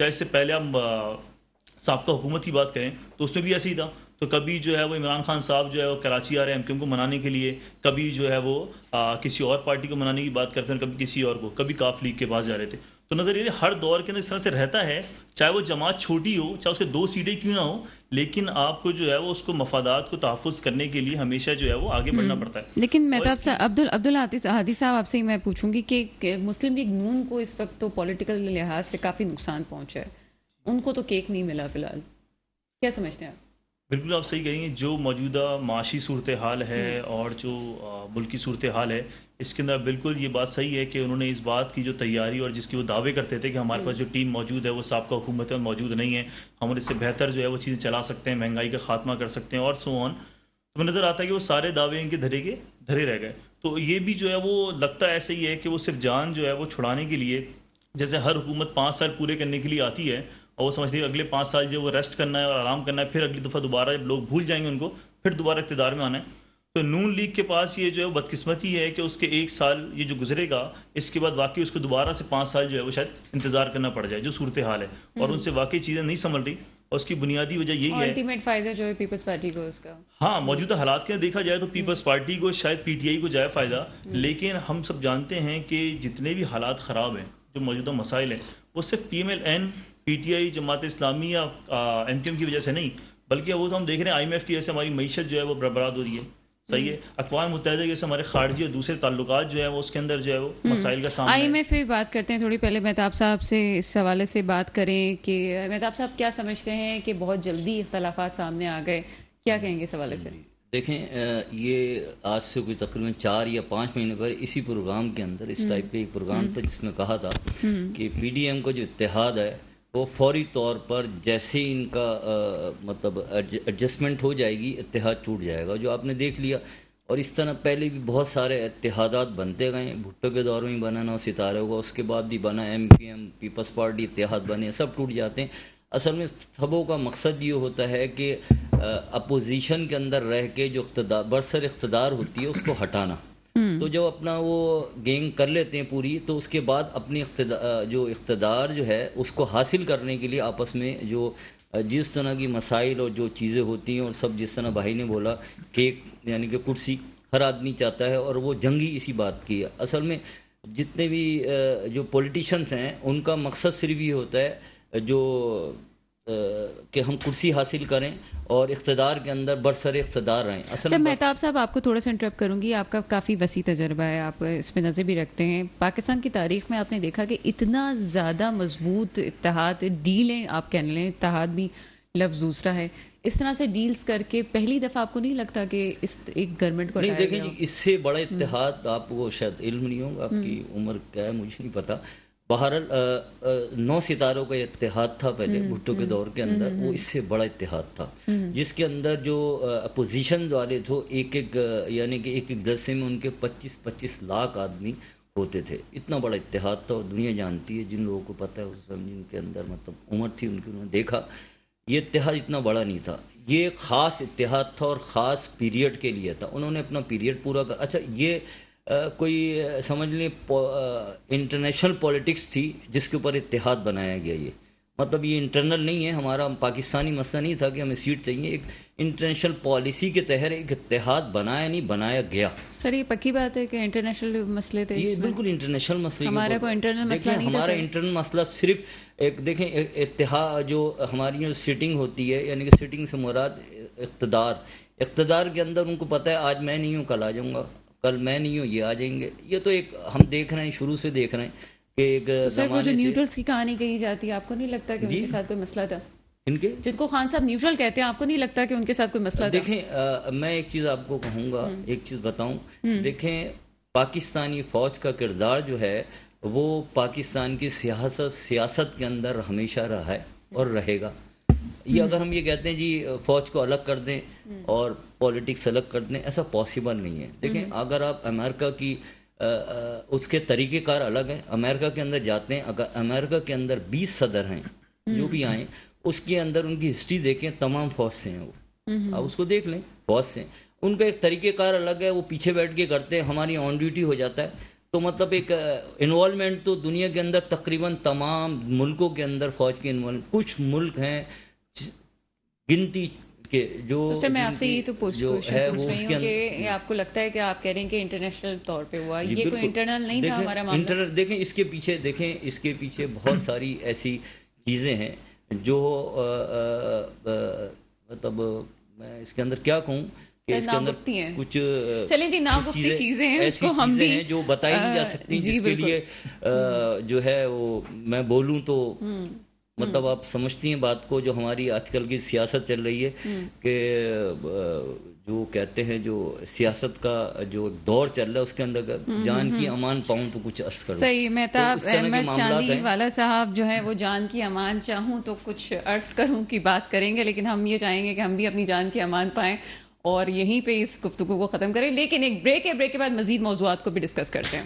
چاہے اس سے پہلے ہم سابقہ حکومت کی بات کریں تو اس میں بھی ایسے ہی تھا. تو کبھی جو ہے وہ عمران خان صاحب جو ہے وہ کراچی آ رہے ہیں ایم کیو ایم کو منانے کے لیے, کبھی جو ہے وہ کسی اور پارٹی کو منانے کی بات کرتے ہیں, کبھی کسی اور کو, کبھی کاف لیگ کے پاس جا رہے تھے. تو نظر یہ ہر دور کے اندر اس طرح سے رہتا ہے, چاہے وہ جماعت چھوٹی ہو, چاہے اس کے 2 سیٹیں کیوں نہ ہو, لیکن آپ کو جو ہے وہ اس کو مفادات کو تحفظ کرنے کے لیے ہمیشہ جو ہے وہ آگے بڑھنا پڑتا ہے. لیکن مہتاب صاحب, عبدالہادی صاحب آپ سے میں پوچھوں گی کہ مسلم لیگ نون کو اس وقت تو پولیٹیکل لحاظ سے کافی نقصان پہنچا ہے, ان کو تو کیک نہیں ملا فی الحال, کیا سمجھتے ہیں آپ؟ بالکل آپ صحیح کہیں گے. جو موجودہ معاشی صورتحال ہے اور جو ملکی صورتحال ہے, اس کے اندر بالکل یہ بات صحیح ہے کہ انہوں نے اس بات کی جو تیاری اور جس کی وہ دعوے کرتے تھے کہ ہمارے پاس جو ٹیم موجود ہے وہ سابقہ حکومت موجود نہیں ہے, ہم اس سے بہتر جو ہے وہ چیزیں چلا سکتے ہیں, مہنگائی کا خاتمہ کر سکتے ہیں اور سو آن, تو نظر آتا ہے کہ وہ سارے دعوے ان کے دھرے رہ گئے. تو یہ بھی جو ہے وہ لگتا ایسے ہی ہے کہ وہ صرف جان جو ہے وہ چھڑانے کے لیے, جیسے ہر حکومت 5 سال پورے کرنے کے لیے آتی ہے اور وہ سمجھتے ہیں اگلے 5 سال جو وہ ریسٹ کرنا ہے اور آرام کرنا ہے, پھر اگلی دفعہ دوبارہ جب لوگ بھول جائیں گے ان کو, پھر دوبارہ اقتدار میں آنا ہے. تو نون لیگ کے پاس یہ جو ہے بدقسمتی ہے کہ اس کے 1 سال یہ جو گزرے گا, اس کے بعد واقعی اس کو دوبارہ سے 5 سال جو ہے وہ شاید انتظار کرنا پڑ جائے, جو صورتحال ہے, اور ان سے واقعی چیزیں نہیں سنبھل رہی. اور اس کی بنیادی وجہ یہی ہے, الٹیمیٹ فائدہ جو ہے پیپلز پارٹی کو اس کا, ہاں موجودہ حالات کے دیکھا جائے تو پیپلز پارٹی کو, شاید پی ٹی آئی کو جائے فائدہ, لیکن ہم سب جانتے ہیں کہ جتنے بھی حالات خراب ہیں, جو موجودہ مسائل ہیں, وہ صرف P M L N, P T I, Jamaat Islami یا ایم کیو ایم کی وجہ سے نہیں, بلکہ وہ تو ہم دیکھ رہے ہیں آئی ایم ایف کی وجہ سے ہماری معیشت جو ہے وہ برباد ہو رہی ہے. صحیح ہے, اقوام متحدہ کی وجہ سے ہمارے خارجی اور دوسرے تعلقات جو ہے وہ اس کے اندر جو ہے وہ مسائل کا سامنا ہے. آئی ایم ایف پہ بات کرتے ہیں تھوڑی, پہلے مہتاب صاحب سے اس حوالے سے بات کریں کہ مہتاب صاحب کیا سمجھتے ہیں کہ بہت جلدی اختلافات سامنے آ گئے, کیا کہیں گے اس حوالے سے؟ دیکھیں, یہ آج سے کوئی تقریباً 4 یا 5 مہینے پر اسی پروگرام کے اندر اس ٹائپ کا ایک پروگرام تھا جس میں کہا تھا کہ پی ڈی ایم کا جو اتحاد ہے وہ فوری طور پر جیسے ہی ان کا مطلب ایڈجسٹمنٹ ہو جائے گی, اتحاد ٹوٹ جائے گا, جو آپ نے دیکھ لیا. اور اس طرح پہلے بھی بہت سارے اتحادات بنتے گئے, بھٹو کے دور میں بنا نو ستارے ہوگا, اس کے بعد بھی بنا M Q M, Peoples Party, اتحاد بنے, سب ٹوٹ جاتے ہیں. اصل میں سبوں کا مقصد یہ ہوتا ہے کہ اپوزیشن کے اندر رہ کے جو برسر اقتدار ہوتی ہے اس کو ہٹانا. تو جب اپنا وہ گینگ کر لیتے ہیں پوری, تو اس کے بعد اپنی جو اقتدار جو ہے اس کو حاصل کرنے کے لیے آپس میں جو جس طرح کی مسائل اور جو چیزیں ہوتی ہیں, اور سب جس طرح بھائی نے بولا کہ یعنی کہ کرسی ہر آدمی چاہتا ہے, اور وہ جنگی اسی بات کی ہے. اصل میں جتنے بھی جو پولیٹیشنس ہیں ان کا مقصد صرف یہ ہوتا ہے جو کہ ہم کرسی حاصل کریں اور اقتدار کے اندر برسر اقتدار رہیں. اچھا مہتاب صاحب, آپ کو تھوڑا سا انٹرپٹ کروں گی, آپ کا کافی وسیع تجربہ ہے, آپ اس پہ نظر بھی رکھتے ہیں. پاکستان کی تاریخ میں آپ نے دیکھا کہ اتنا زیادہ مضبوط اتحاد, ڈیلیں آپ کہہ لیں, اتحاد بھی لفظ دوسرا ہے, اس طرح سے ڈیلز کر کے پہلی دفعہ آپ کو نہیں لگتا کہ اس ایک گورنمنٹ کو نہیں؟ دیکھیں جی, اس سے بڑا اتحاد آپ کو شاید علم نہیں ہوگا, آپ کی عمر کیا ہے مجھے نہیں پتا. بہرحال 9 ستاروں کا اتحاد تھا پہلے بھٹو کے دور کے اندر, وہ اس سے بڑا اتحاد تھا جس کے اندر جو اپوزیشن والے تھے ایک یعنی کہ ایک جلسے میں ان کے 25 لاکھ آدمی ہوتے تھے. اتنا بڑا اتحاد تھا, اور دنیا جانتی ہے, جن لوگوں کو پتہ ہے اس سمجھ جن کے اندر مطلب عمر تھی ان کی, انہوں نے دیکھا یہ اتحاد اتنا بڑا نہیں تھا. یہ ایک خاص اتحاد تھا اور خاص پیریڈ کے لیے تھا, انہوں نے اپنا پیریڈ پورا کر. اچھا, یہ کوئی سمجھ لیں انٹرنیشنل پولیٹکس تھی جس کے اوپر اتحاد بنایا گیا. یہ مطلب یہ انٹرنل نہیں ہے, ہمارا پاکستانی مسئلہ نہیں تھا کہ ہمیں سیٹ چاہیے, ایک انٹرنیشنل پالیسی کے تحت ایک اتحاد بنایا گیا. سر یہ پکی بات ہے کہ انٹرنیشنل مسئلے تھے, یہ بالکل انٹرنیشنل مسئلے, ہمارا کوئی انٹرنل مسئلہ نہیں تھا. ہمارا انٹرنل مسئلہ صرف ایک دیکھیں اتحاد, جو ہماری جو سیٹنگ ہوتی ہے, یعنی کہ سیٹنگ سے مراد اقتدار کے اندر ان کو پتہ ہے آج میں نہیں ہوں کل آ جاؤں گا, کل میں نہیں ہوں یہ آ جائیں گے. یہ تو ایک ہم دیکھ رہے ہیں, شروع سے دیکھ رہے ہیں کہ ایک زمانے سے. جو نیوٹرلز کی کہانی کہی جاتی ہے, آپ کو نہیں لگتا کہ ان کے ساتھ کوئی مسئلہ تھا؟ ان کے جن کو خان صاحب نیوٹرل کہتے ہیں, آپ کو نہیں لگتا کہ ان کے ساتھ کوئی مسئلہ تھا؟ دیکھیں میں ایک چیز آپ کو کہوں گا, ایک چیز بتاؤں. دیکھیں پاکستانی فوج کا کردار جو ہے وہ پاکستان کی سیاست کے اندر ہمیشہ رہا ہے اور رہے گا. یہ اگر ہم یہ کہتے ہیں جی فوج کو الگ کر دیں اور پولیٹکس الگ کر دیں, ایسا پاسبل نہیں ہے. دیکھیں اگر آپ امریکہ کی اس کے طریقہ کار الگ ہیں, امریکہ کے اندر جاتے ہیں, اگر امریکہ کے اندر 20 صدر ہیں جو بھی آئیں, اس کے اندر ان کی ہسٹری دیکھیں, تمام فوج سے ہیں وہ, آپ اس کو دیکھ لیں, فوج سے. ان کا ایک طریقہ کار الگ ہے, وہ پیچھے بیٹھ کے کرتے ہیں, ہماری آن ڈیوٹی ہو جاتا ہے. تو مطلب ایک انوالومنٹ تو دنیا کے اندر تقریباً تمام ملکوں کے اندر فوج کی انوالومنٹ، کچھ ملک ہیں گنتی کے جو تو سر میں آپ سے یہ تو پوچھ ہے رہی وہ اس کے ہوں کہ آپ کو لگتا ہے کہ آپ کہہ رہے ہیں کہ انٹرنیشنل طور پہ ہوا، یہ کوئی انٹرنل نہیں تھا ہمارا معاملہ؟ دیکھیں اس کے پیچھے بہت ساری ایسی چیزیں ہیں جو مطلب میں اس کے اندر کیا کہوں کہ اس کے اندر کچھ چلیں جی ناگفتی چیزیں ہیں اس کو ہم بھی جو بتائی نہیں جا سکتی، جس کے لیے جو ہے وہ میں بولوں تو مطلب آپ سمجھتی ہیں بات کو، جو ہماری آج کل کی سیاست چل رہی ہے کہ جو کہتے ہیں جو سیاست کا جو دور چل رہا ہے اس کے اندر جان کی امان پاؤں تو کچھ عرض کروں. صحیح. مہتاب احمد چاندی والا صاحب جو ہے وہ جان کی امان چاہوں تو کچھ عرض کروں کی بات کریں گے، لیکن ہم یہ چاہیں گے کہ ہم بھی اپنی جان کی امان پائیں اور یہیں پہ اس گفتگو کو ختم کریں. لیکن ایک بریک ہے، بریک کے بعد مزید موضوعات کو بھی ڈسکس کرتے ہیں.